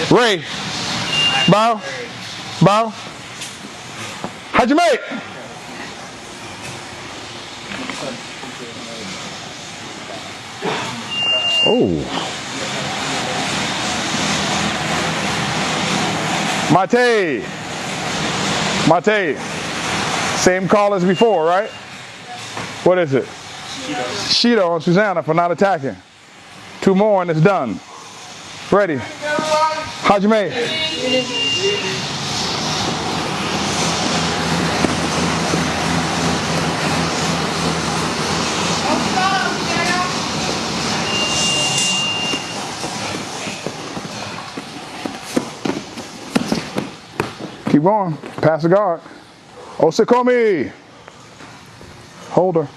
Ray. Bow. Bow. Hajime. Oh. Mate. Mate. Same call as before, right? What is it? Shido on Susanna for not attacking. 2 more and it's done. Ready. Hajime. Keep going. Pass the guard. Osekomi. Hold her.